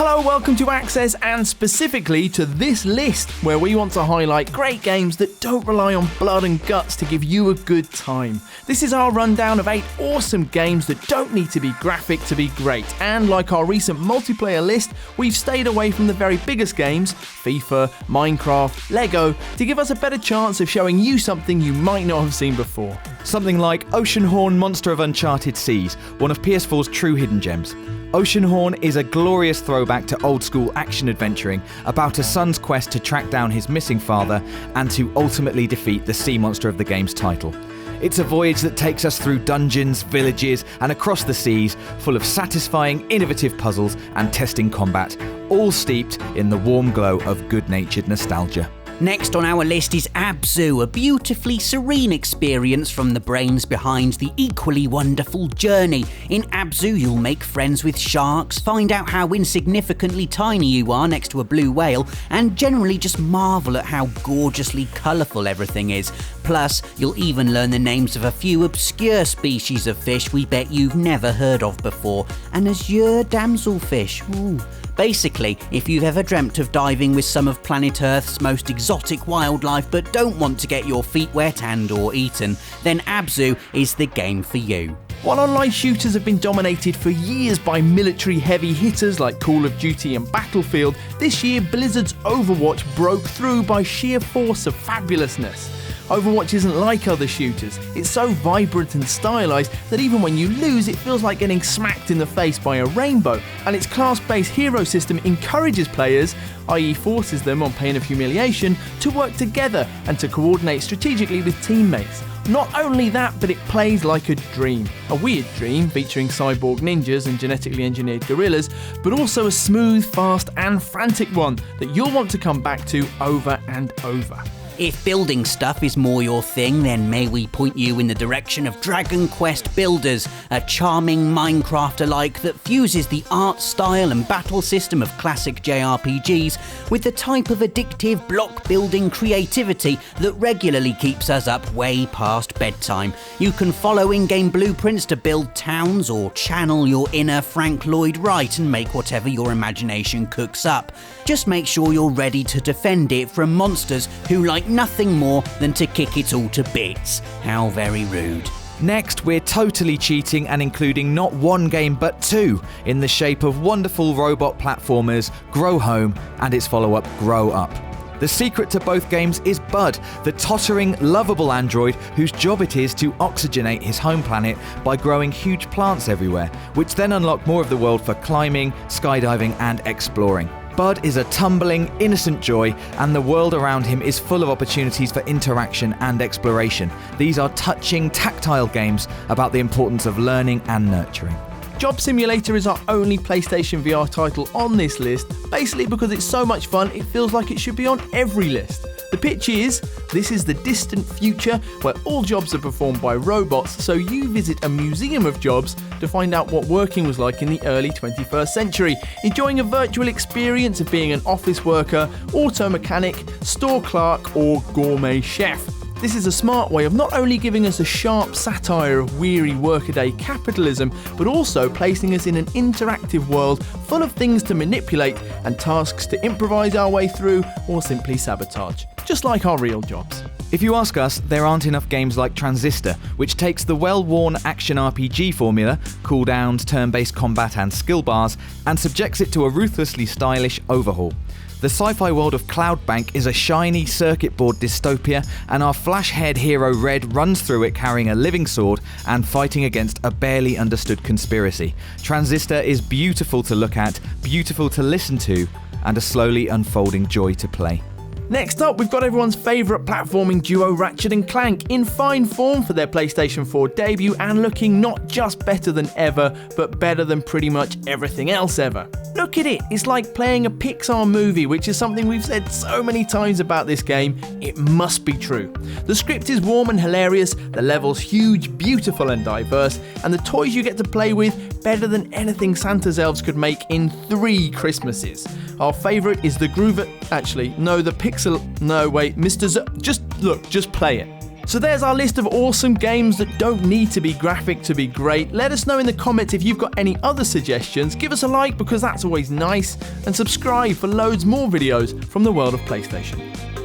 Hello, welcome to Access and specifically to this list where we want to highlight great games that don't rely on blood and guts to give you a good time. This is our rundown of 8 awesome games that don't need to be graphic to be great, and like our recent multiplayer list, we've stayed away from the very biggest games, FIFA, Minecraft, Lego, to give us a better chance of showing you something you might not have seen before. Something like Oceanhorn Monster of Uncharted Seas, one of PS4's true hidden gems. Oceanhorn is a glorious throwback to old-school action adventuring about a son's quest to track down his missing father and to ultimately defeat the sea monster of the game's title. It's a voyage that takes us through dungeons, villages, and across the seas, full of satisfying, innovative puzzles and testing combat, all steeped in the warm glow of good-natured nostalgia. Next on our list is Abzu, a beautifully serene experience from the brains behind the equally wonderful Journey. In Abzu, you'll make friends with sharks, find out how insignificantly tiny you are next to a blue whale, and generally just marvel at how gorgeously colourful everything is. Plus, you'll even learn the names of a few obscure species of fish we bet you've never heard of before. An azure damselfish. Ooh. Basically, if you've ever dreamt of diving with some of planet Earth's most exotic wildlife but don't want to get your feet wet and or eaten, then Abzu is the game for you. While online shooters have been dominated for years by military heavy hitters like Call of Duty and Battlefield, this year Blizzard's Overwatch broke through by sheer force of fabulousness. Overwatch isn't like other shooters, it's so vibrant and stylised that even when you lose it feels like getting smacked in the face by a rainbow, and its class-based hero system encourages players, i.e. forces them on pain of humiliation, to work together and to coordinate strategically with teammates. Not only that, but it plays like a dream. A weird dream featuring cyborg ninjas and genetically engineered gorillas, but also a smooth, fast and frantic one that you'll want to come back to over and over. If building stuff is more your thing, then may we point you in the direction of Dragon Quest Builders, a charming Minecraft-alike that fuses the art style and battle system of classic JRPGs with the type of addictive block-building creativity that regularly keeps us up way past bedtime. You can follow in-game blueprints to build towns or channel your inner Frank Lloyd Wright and make whatever your imagination cooks up. Just make sure you're ready to defend it from monsters who like nothing more than to kick it all to bits. How very rude. Next, we're totally cheating and including not one game but 2 in the shape of wonderful robot platformers Grow Home and its follow-up Grow Up. The secret to both games is Bud, the tottering, lovable android whose job it is to oxygenate his home planet by growing huge plants everywhere, which then unlock more of the world for climbing, skydiving and exploring. Bud is a tumbling, innocent joy, and the world around him is full of opportunities for interaction and exploration. These are touching, tactile games about the importance of learning and nurturing. Job Simulator is our only PlayStation VR title on this list, basically because it's so much fun it feels like it should be on every list. The pitch is, this is the distant future where all jobs are performed by robots, so you visit a museum of jobs to find out what working was like in the early 21st century, enjoying a virtual experience of being an office worker, auto mechanic, store clerk or gourmet chef. This is a smart way of not only giving us a sharp satire of weary workaday capitalism, but also placing us in an interactive world full of things to manipulate and tasks to improvise our way through or simply sabotage, just like our real jobs. If you ask us, there aren't enough games like Transistor, which takes the well-worn action RPG formula, cooldowns, turn-based combat and skill bars, and subjects it to a ruthlessly stylish overhaul. The sci-fi world of Cloudbank is a shiny circuit board dystopia, and our flash-haired hero Red runs through it carrying a living sword and fighting against a barely understood conspiracy. Transistor is beautiful to look at, beautiful to listen to, and a slowly unfolding joy to play. Next up, we've got everyone's favourite platforming duo Ratchet and Clank in fine form for their PlayStation 4 debut and looking not just better than ever, but better than pretty much everything else ever. Look at it, it's like playing a Pixar movie, which is something we've said so many times about this game, it must be true. The script is warm and hilarious, the levels huge, beautiful and diverse, and the toys you get to play with better than anything Santa's elves could make in 3 Christmases. Our favourite is the Groover... Actually, no, the Pixel... No, wait, Mr. Z... Just play it. So there's our list of awesome games that don't need to be graphic to be great. Let us know in the comments if you've got any other suggestions. Give us a like because that's always nice, and subscribe for loads more videos from the world of PlayStation.